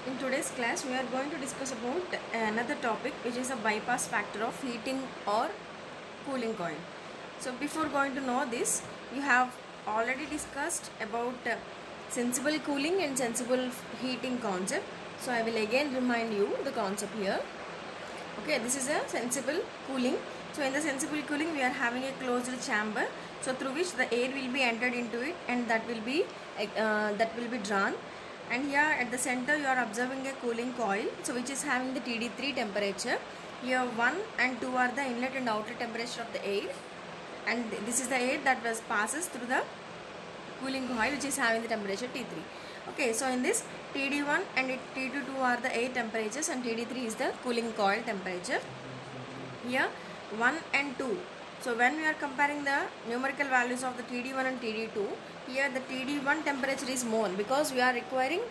In today's class, we are going to discuss about another topic, which is a bypass factor of heating or cooling coil. So before going to know this, you have already discussed about sensible cooling and sensible heating concept. So I will again remind you the concept here. Okay, this is a sensible cooling. So in the sensible cooling, we are having a closed chamber, so through which the air will be entered into it, and that will be drawn. And here at the center you are observing a cooling coil, so which is having the TD3 temperature. Here 1 and 2 are the inlet and outlet temperature of the air, and this is the air that passes through the cooling coil, which is having the temperature T3. Okay, so in this TD1 and TD2 are the air temperatures, and TD3 is the cooling coil temperature. Here 1 and 2. So when we are comparing the numerical values of the TD1 and TD2, here the TD1 temperature is more because we are requiring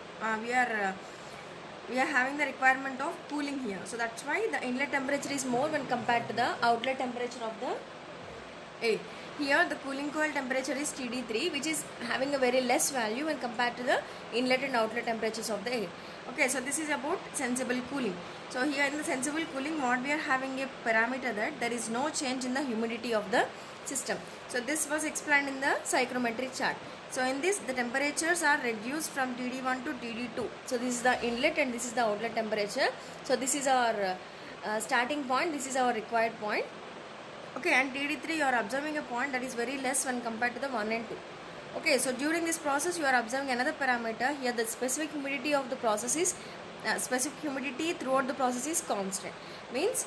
we are having the requirement of cooling here. So that's why the inlet temperature is more when compared to the outlet temperature of the air. Here the cooling coil temperature is TD3, which is having a very less value when compared to the inlet and outlet temperatures of the air. Okay, so this is about sensible cooling. So here in the sensible cooling, what we are having a parameter that there is no change in the humidity of the system. So this was explained in the psychrometric chart. So in this, the temperatures are reduced from TD1 to TD2. So this is the inlet and this is the outlet temperature. So this is our starting point, this is our required point. Okay, and TD3 you are observing a point that is very less when compared to the 1 and 2. Okay, so during this process you are observing another parameter. Here the specific humidity of the process is specific humidity throughout the process is constant. Means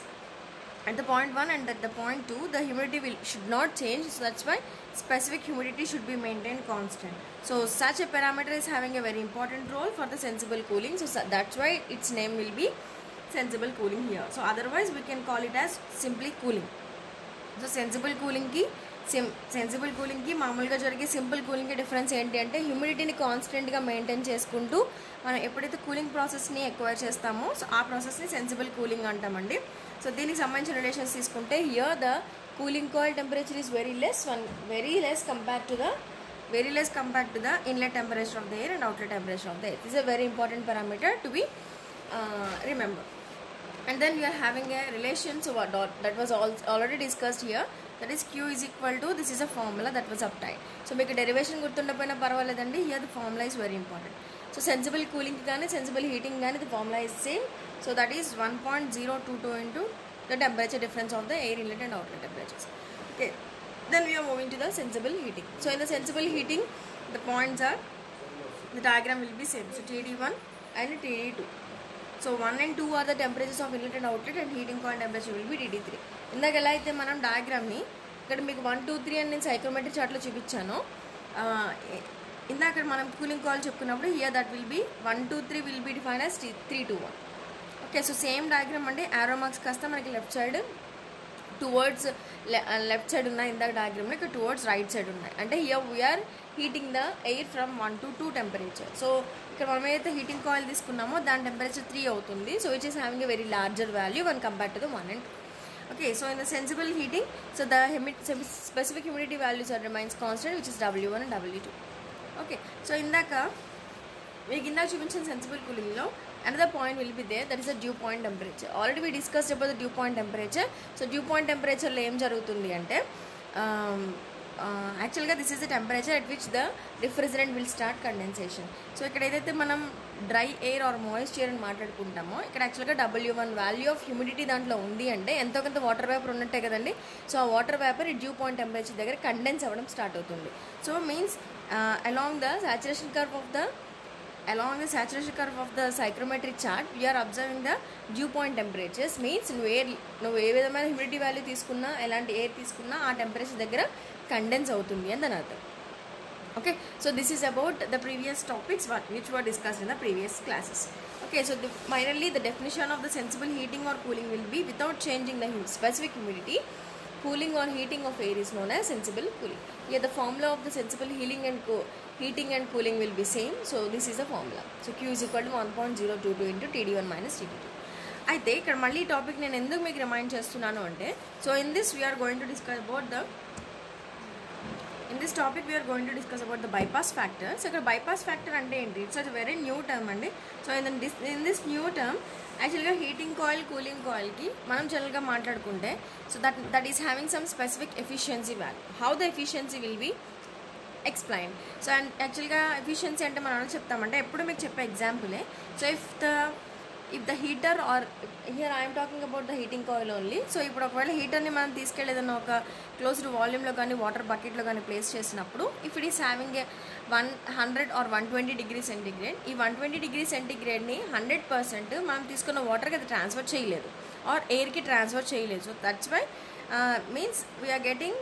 at the point 1 and at the point 2 the humidity should not change. So that's why specific humidity should be maintained constant. So such a parameter is having a very important role for the sensible cooling. So that's why its name will be sensible cooling here. So otherwise we can call it as simply cooling. So sensible కూలింగ్కి మామూలుగా జరిగే simple కూలింగ్కి difference ఏంటి అంటే హ్యూమిడిటీని కాన్స్టెంట్గా maintain చేసుకుంటూ మనం ఎప్పుడైతే cooling ప్రాసెస్ని ఎక్వైర్ చేస్తామో సో ఆ ప్రాసెస్ని సెన్సిబుల్ కూలింగ్ అంటామండి. సో దీనికి సంబంధించిన రిలేషన్స్ తీసుకుంటే here the cooling coil temperature is very less compared to the inlet temperature of the air and outlet temperature of the air. This is a very important parameter to be remember. And then we are having a relation, so that was already discussed here, that is Q is equal to, this is a formula that was obtained. So make a derivation gurtundapoyina parvaledandi, here the formula is very important. So sensible cooling gaani sensible heating gaani the formula is same. So that is 1.022 into the temperature difference of the air inlet and outlet temperatures. Okay, then we are moving to the sensible heating. So in the sensible heating, the points are, the diagram will be same. So TD1 and TD2. So 1 and 2 are the temperatures of inlet and outlet, and heating coil temperature will be TD3. ఇందాక ఎలా అయితే మనం డయాగ్రామ్ని ఇక్కడ మీకు 1 2 3 అని నేను psychrometric చార్ట్లో చూపించాను. ఇందాక మనం కూలింగ్ కాయిల్ చెప్పుకున్నప్పుడు here that will be 1 2 3 will be define as 3 2 1. Okay, so same diagram అంటే ఆరో మార్క్స్ కాస్త మనకి left side towards left side ఉన్నాయి ఇందాక డయాగ్రామ్లో, ఇక్కడ టువర్డ్స్ రైట్ సైడ్ ఉన్నాయి. అంటే here we are heating the air from 1 to 2 temperature. సో ఇక్కడ మనం ఏదైతే హీటింగ్ కాయిల్ తీసుకున్నామో దాని టెంపరేచర్ 3 అవుతుంది. So which is having a very larger value one compared to the 1 and 2. Okay, so in the sensible heating, so the specific humidity values remains constant, which is W1 and W2. Okay, so ఇందాక మీకు ఇందాక చూపించిన sensible కూలింగ్లో another point will be there, that is the dew point temperature. Already we discussed about the dew point temperature. So dew point temperature లో ఏం జరుగుతుంది అంటే యాక్చువల్గా this is the temperature at which the refrigerant will start condensation. So ఇక్కడ ఏదైతే మనం dry air are moisture అని మాట్లాడుకుంటామో ఇక్కడ యాక్చువల్గా W1 వాల్యూ ఆఫ్ హ్యూమిడిటీ దాంట్లో ఉంది అంటే ఎంతో కొంత వాటర్ వేపర్ ఉన్నట్టే కదండి. సో ఆ వాటర్ వేపర్ ఈ డ్యూ పాయింట్ టెంపరేచర్ దగ్గర కండెన్స్ అవ్వడం స్టార్ట్ అవుతుంది. So means along the saturation curve of the psychrometric chart we are observing the dew point temperatures. Means నువ్వు ఏ విధమైన హ్యూమిడిటీ వాల్యూ తీసుకున్నా ఎలాంటి ఎయిర్ తీసుకున్నా ఆ టెంపరేచర్ దగ్గర కండెన్స్ అవుతుంది అని దాని అర్థం. Okay, so this is about the previous topics which were discussed in the previous classes. Okay, so finally the definition of the sensible heating or cooling will be, without changing the specific humidity, cooling or heating of air is known as sensible cooling. Here the formula of the sensible heating and cooling will be same. So this is the formula. So Q is equal to 1.022 into TD1 minus TD2. అయితే ఇక్కడ మళ్ళీ topic నేను ఎందుకు మీకు remind చేస్తున్నాను అంటే, so in this we're going to discuss about the in this topic we are going to discuss about the bypass factor. So ఇక్కడ bypass factor అంటే ఏంటి? It's a very new term అండి. So in this new term యాక్చువల్గా heating coil cooling కాయిల్కి మనం జనరల్గా మాట్లాడుకుంటే so that is having some specific efficiency value. How the efficiency will be explain. So and యాక్చువల్గా efficiency అంటే మనం చెప్తామంటే ఎప్పుడు మీకు చెప్పే ఎగ్జాంపులే. So if the heater or here I'm talking about the heating coil only. So ఇప్పుడు ఒకవేళ హీటర్ని మనం తీసుకెళ్ళేదన్న ఒక క్లోజ్డ్ వాల్యూమ్లో కానీ వాటర్ బకెట్లో కానీ ప్లేస్ చేసినప్పుడు if it is having a 100 or 120 degree centigrade, ఈ 120 డిగ్రీ సెంటిగ్రేడ్ని 100% మనం తీసుకున్న వాటర్కి అది ట్రాన్స్ఫర్ చేయలేదు ఆర్ ఎయిర్కి ట్రాన్స్ఫర్ చేయలేదు. So that's why means we're getting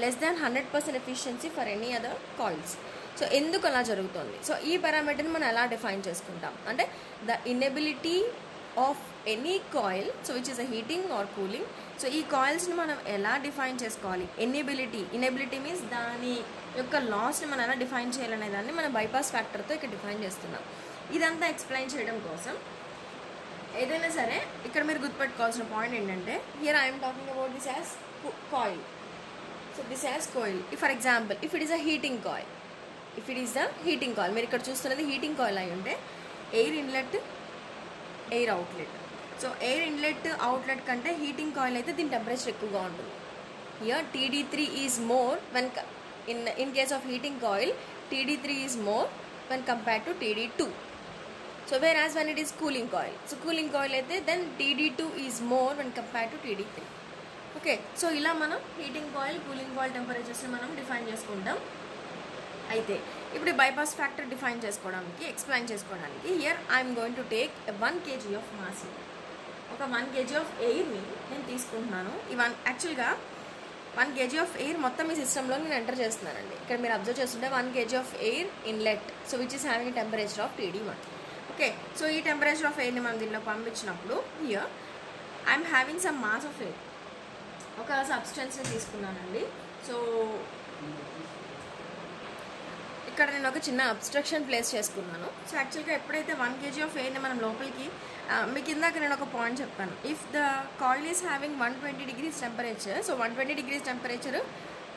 less than 100% efficiency for any other coils. So ఎందుకు అలా జరుగుతుంది? సో ఈ పారామీటర్ని మనం ఎలా డిఫైన్ చేసుకుంటాం అంటే the inability of any coil so which is a heating or cooling. So ఈ కాయిల్స్ని మనం ఎలా డిఫైన్ చేసుకోవాలి? ఇనెబిలిటీ మీన్స్ దాని యొక్క లాస్ని మనం ఎలా డిఫైన్ చేయాలనే దాన్ని మనం బైపాస్ ఫ్యాక్టర్తో ఇక్కడ డిఫైన్ చేస్తున్నాం. ఇదంతా ఎక్స్ప్లెయిన్ చేయడం కోసం ఏదైనా సరే ఇక్కడ మీరు గుర్తుపెట్టుకోవాల్సిన పాయింట్ ఏంటంటే here I'm talking about this as coil. So this as coil. For example if it is a heating coil, మీరు ఇక్కడ చూస్తున్నది హీటింగ్ కాయిల్ అయి ఉంటే air inlet air outlet. So air inlet outlet కంటే హీటింగ్ కాయిల్ అయితే దీని temperature ఎక్కువగా ఉంటుంది. Here TD3 is more when in case of heating coil TD3 is more when compared to TD2. So whereas when it is cooling coil, so cooling coil అయితే then TD2 is more when compared to TD3. Okay, so ఇలా మనం heating coil cooling coil టెంపరేచర్స్ని మనం define చేసుకుంటాం. అయితే ఇప్పుడు bypass factor define చేసుకోవడానికి explain చేసుకోవడానికి here I'm going to take 1 kg of mass. ఒక 1 kg ఆఫ్ ఎయిర్ని నేను తీసుకుంటున్నాను. యాక్చువల్గా 1 kg ఆఫ్ ఎయిర్ మొత్తం ఈ సిస్టంలో నేను ఎంటర్ చేస్తున్నానండి. ఇక్కడ మీరు అబ్జర్వ్ చేస్తుంటే 1 kg of air inlet so which is having temperature of TD1. Okay, so ఈ టెంపరేచర్ ఆఫ్ ఎయిర్ని మనం దీనిలో పంపించినప్పుడు here I'm having some mass of air. ఒక సబ్స్టెన్స్ని తీసుకున్నానండి. సో ఇక్కడ నేను ఒక చిన్న అబ్స్ట్రక్షన్ ప్లేస్ చేసుకున్నాను. సో యాక్చువల్గా ఎప్పుడైతే 1 kg ఆఫ్ ఎయిర్ని మనం లోపలికి మీకు ఇందాక నేను ఒక పాయింట్ చెప్పాను. If the coil is having 120 degrees temperature, so 120 degrees temperature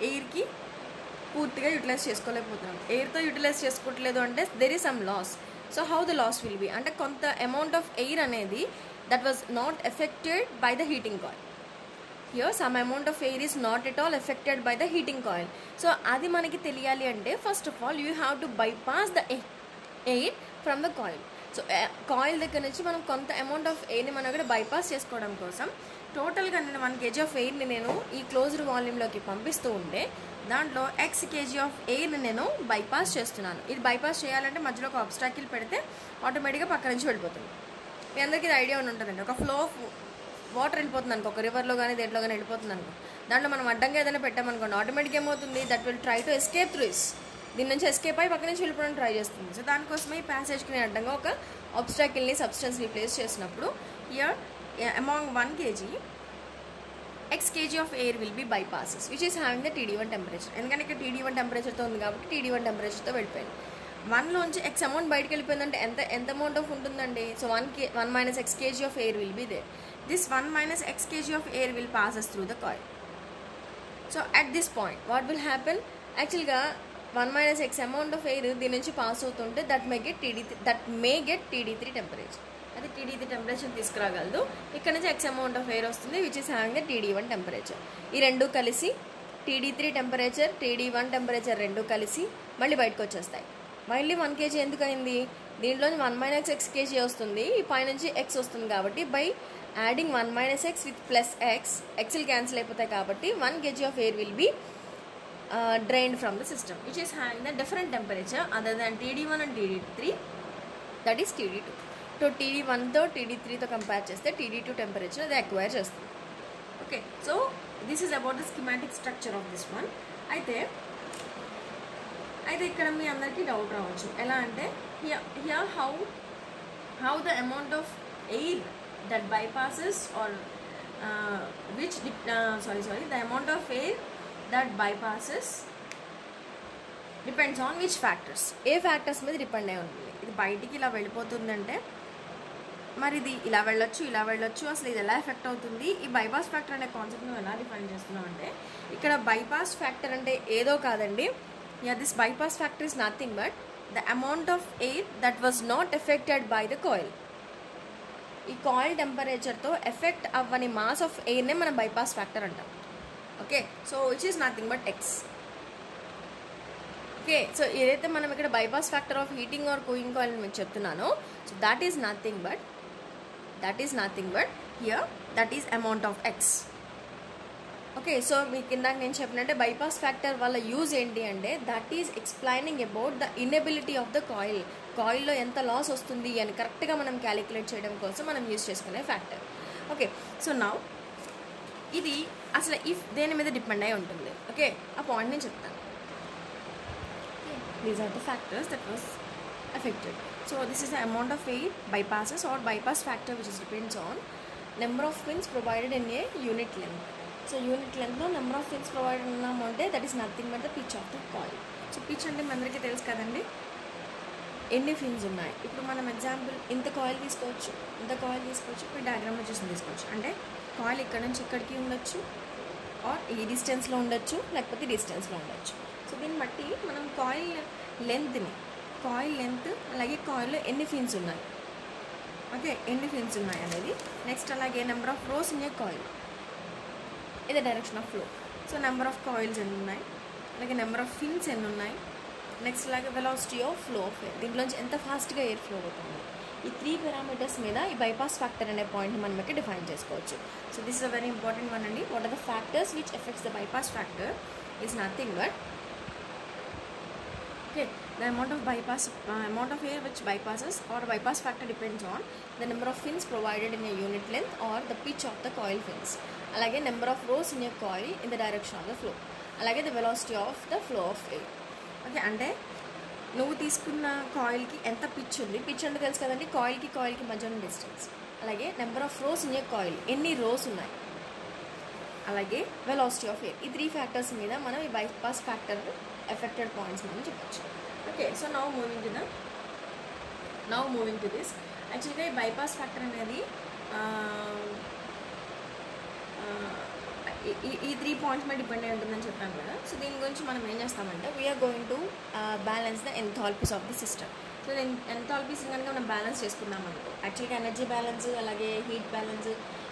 ఎయిర్కి పూర్తిగా యూటిలైజ్ చేసుకోలేకపోతున్నాం. ఎయిర్తో యూటిలైజ్ చేసుకోవట్లేదు అంటే there is some loss. So how the loss will be అంటే కొంత అమౌంట్ ఆఫ్ ఎయిర్ అనేది that was not affected by the heating coil. Here some amount of air is not at all affected by the heating coil. So అది మనకి తెలియాలి అంటే first of all you have to bypass the air from the coil. So coil దగ్గర నుంచి మనం కొంత amount of ఎయిర్ని మనం ఇక్కడ బైపాస్ చేసుకోవడం కోసం టోటల్గా నేను 1 kg ఆఫ్ ఎయిర్ని నేను ఈ క్లోజ్డ్ వాల్యూమ్లోకి పంపిస్తూ ఉంటే దాంట్లో x kg ఆఫ్ ఎయిర్ని నేను బైపాస్ చేస్తున్నాను. ఇది బైపాస్ చేయాలంటే మధ్యలో ఒక అబ్స్ట్రాకిల్ పెడితే ఆటోమేటిక్గా పక్క నుంచి వెళ్ళిపోతుంది. మీ అందరికీ ఇది ఐడియా ఉంటుందండి. ఒక ఫ్లో ఆఫ్ వాటర్ వెళ్ళిపోతుంది అనుకో, ఒక రివర్లో కానీ దేంట్లో కానీ వెళ్ళిపోతుంది అనుకో, దాంట్లో మనం అడ్డంగా ఏదైనా పెట్టామనుకోండి ఆటోమేటిక్గా ఏమవుతుంది that will try to escape through is. దీని నుంచి ఎస్కేప్ అయ్యి పక్క నుంచి వెళ్ళిపోవడానికి ట్రై చేస్తుంది. సో దానికోసమే ఈ ప్యాసేజ్కి నేను అడ్డంగా ఒక ఆబ్స్ట్రాకిల్ని సబ్స్టెన్స్ని ప్లేస్ చేసినప్పుడు here among 1 kg x kg of air will B బైపాసెస్ which is having the TD1 temperature. ఎందుకంటే ఇక్కడ TD1 టెంపరేచర్తో ఉంది కాబట్టి TD1 టెంపరేచర్తో వెళ్ళిపోయింది. 1లోంచి x అమౌంట్ బయటకు వెళ్ళిపోయిందంటే ఎంత అమౌంట్ ఆఫ్ ఉంటుందండి? So 1 minus x kg of air will be there. This 1 minus x kg of air will passes through the coil. So at this point what will happen? Actually 1 minus x amount of air దీని నుంచి pass అవుతుంటే that may get TD3 temperature. అది TD3 temperature తీసుకురాగలదు. ఇక్కడ నుంచి x amount of air వస్తుంది which is having the TD1 temperature. ఈ రెండు కలిసి TD3 టెంపరేచర్ TD1 టెంపరేచర్ రెండు కలిసి మళ్ళీ బయటకు వచ్చేస్తాయి. మళ్ళీ 1 kg ఎందుకు అయింది? దీంట్లో 1 minus x kg వస్తుంది, ఈ పైనుంచి x వస్తుంది కాబట్టి by adding 1 minus x with plus x will cancel అయిపోతాయి కాబట్టి 1 kg of air will be drained from the system which is having the different temperature other than TD1 and TD3, that is TD2. So TD1తో TD3తో compare చేస్తే TD2 temperature అది acquire చేస్తుంది. Okay, so this is about the schematic structure of this one. అయితే ఇక్కడ మీ అందరికీ doubt రావచ్చు ఎలా అంటే here how the amount of air that bypasses or the amount of air that bypasses depends on which factors. A factors మీద depend అయి ఉంటుంది. ఇది బయటికి ఇలా వెళ్ళిపోతుందంటే మరి ఇది ఇలా వెళ్ళొచ్చు, అసలు ఇది ఎలా ఎఫెక్ట్ అవుతుంది, ఈ బైపాస్ ఫ్యాక్టర్ అనే కాన్సెప్ట్ నువ్వు ఎలా డిఫైన్ చేస్తున్నావు అంటే, ఇక్కడ బైపాస్ ఫ్యాక్టర్ అంటే ఏదో కాదండి. This bypass factor is nothing but the amount of air that was not affected by the coil. ఈ కాయిల్ టెంపరేచర్తో ఎఫెక్ట్ అవ్వని మాస్ ఆఫ్ ఎయిర్నే మనం బైపాస్ ఫ్యాక్టర్ అంటాం. Okay, so which is nothing but X. Okay, so ఏదైతే మనం ఇక్కడ bypass factor of heating or cooling coil మీకు చెప్తున్నానో, so that is nothing but here that is amount of X. Okay, so మీకు ఇందాక నేను చెప్పినట్టే బైపాస్ ఫ్యాక్టర్ వల్ల యూజ్ ఏంటి అంటే, that is explaining about the inability of the కాయిల్లో ఎంత లాస్ వస్తుంది అని కరెక్ట్గా మనం క్యాలిక్యులేట్ చేయడం కోసం మనం యూజ్ చేసుకునే ఫ్యాక్టర్. ఓకే, సో నౌ ఇది అసలు ఇఫ్ దేని మీద డిపెండ్ అయి ఉంటుంది. ఓకే, ఆ పాయింట్ నేను చెప్తాను. These are the factors that was affected. So this is the amount of air bypasses or bypass factor, which is depends on number of fins provided in a unit length. So unit length లో number of fins provided ఉన్నామంటే that is nothing but the pitch of the coil. So pitch అంటే మనందరికీ తెలుసు కదండి, ఎన్ని fins ఉన్నాయి. ఇప్పుడు మనం ఎగ్జాంపుల్ ఇంత కాయిల్ తీసుకోవచ్చు, ఇప్పుడు డయాగ్రామ్లో చూసి తీసుకోవచ్చు. అంటే కాయిల్ ఇక్కడ నుంచి ఇక్కడికి ఉండొచ్చు, ఆర్ ఈ డిస్టెన్స్లో ఉండొచ్చు, లేకపోతే డిస్టెన్స్లో ఉండొచ్చు. సో దీన్ని బట్టి మనం కాయిల్ లెంత్ అలాగే కాయిల్లో ఎన్ని ఫిన్స్ ఉన్నాయి, ఓకే, ఎన్ని ఫిన్స్ ఉన్నాయి అనేది. నెక్స్ట్ అలాగే number of rows in a coil, ఇది direction of flow. So number of coils ఎన్ని ఉన్నాయి, అలాగే నెంబర్ ఆఫ్ ఫిన్స్ ఎన్ని ఉన్నాయి. నెక్స్ట్ అలాగే velocity of flow of air, దీంట్లోంచి ఎంత ఫాస్ట్గా ఎయిర్ ఫ్లో అవుతుంది. ఈ 3 పారామీటర్స్ మీద ఈ బైపాస్ ఫ్యాక్టర్ అనే పాయింట్ మనం ఇక్కడ డిఫైన్ చేసుకోవచ్చు. So this is a very important one అండి. What are the factors which affects the bypass factor is nothing but okay, the amount of air which bypasses or bypass factor depends on the number of fins provided in a unit length or the pitch of the coil fins. Alage number of rows in a coil in the direction of the flow. Alage the velocity of the flow of air. Okay, ante నువ్వు తీసుకున్న కాయిల్కి ఎంత pitch ఉంది, pitch అంటే తెలుసు కదండి, కాయిల్కి మధ్య ఉన్న distance. అలాగే number of rows in a coil, ఎన్ని రోస్ ఉన్నాయి, అలాగే వెలాసిటీ ఆఫ్ ఎయిర్. ఈ 3 ఫ్యాక్టర్స్ మీద మనం ఈ బైపాస్ ఫ్యాక్టర్ ఎఫెక్టెడ్ పాయింట్స్ మనం చెప్పచ్చు. Okay, so now moving to this. యాక్చువల్గా ఈ బైపాస్ ఫ్యాక్టర్ అనేది ఈ 3 పాయింట్స్ మీద డిపెండ్ అయి ఉంటుందని చెప్పాను కదా. సో దీని గురించి మనం ఏం చేస్తామంటే, we're going to balance the enthalpies of the system. So enthalpies కనుక మనం బ్యాలెన్స్ చేసుకున్నాం అనుకో, యాక్చువల్గా ఎనర్జీ బ్యాలెన్స్, అలాగే హీట్ బ్యాలెన్స్,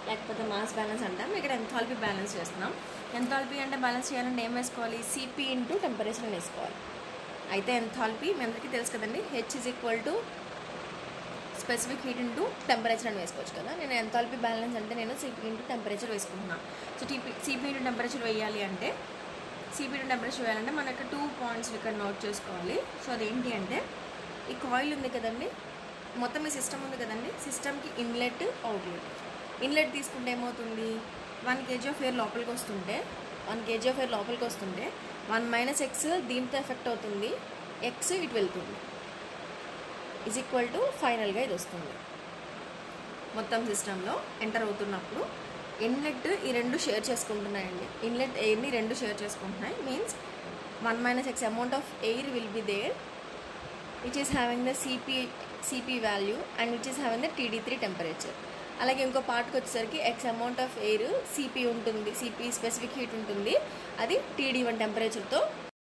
లేకపోతే మాస్ బ్యాలెన్స్ అంటాం. ఇక్కడ ఎంథాల్పీ బ్యాలెన్స్ చేస్తున్నాం. ఎంథాల్పీ అంటే బ్యాలెన్స్ చేయాలంటే ఏం వేసుకోవాలి, సిపి ఇంటూ టెంపరేచర్ అని వేసుకోవాలి. అయితే ఎంథాల్పీ మీ అందరికీ తెలుసు కదండి, H is equal to specific heat into temperature అని వేసుకోవచ్చు కదా. నేను ఎంథాల్పీ బ్యాలెన్స్ అంటే నేను సిపి ఇంటూ టెంపరేచర్ వేసుకుంటున్నాను. సో సిపి ఇంటూ టెంపరేచర్ వేయాలంటే మనకి 2 పాయింట్స్ ఇక్కడ నోట్ చేసుకోవాలి. సో అదేంటి అంటే, ఈ కాయిల్ ఉంది కదండి, మొత్తం ఈ సిస్టమ్ ఉంది కదండి, సిస్టమ్కి ఇన్లెట్ అవుట్లెట్. ఇన్లెట్ తీసుకుంటే ఏమవుతుంది, 1 kg ఆఫ్ ఎయిర్ లోపలికి వస్తుంటే 1 - x దీంతో ఎఫెక్ట్ అవుతుంది, x ఇటు వెళ్తుంది, ఈజ్ ఈక్వల్ టు ఫైనల్గా ఇది వస్తుంది. మొత్తం సిస్టంలో ఎంటర్ అవుతున్నప్పుడు ఇన్లెట్ ఈ 2 షేర్ చేసుకుంటున్నాయండి. ఇన్లెట్ ఎయిర్ని 2 షేర్ చేసుకుంటున్నాయి. Means 1 - x amount of air will be there which is having the CP value and which is having the TD3 temperature. అలాగే ఇంకో పార్ట్కి వచ్చేసరికి x amount of air CP ఉంటుంది, సిపి స్పెసిఫిక్ హీట్ ఉంటుంది, అది TD1 టెంపరేచర్తో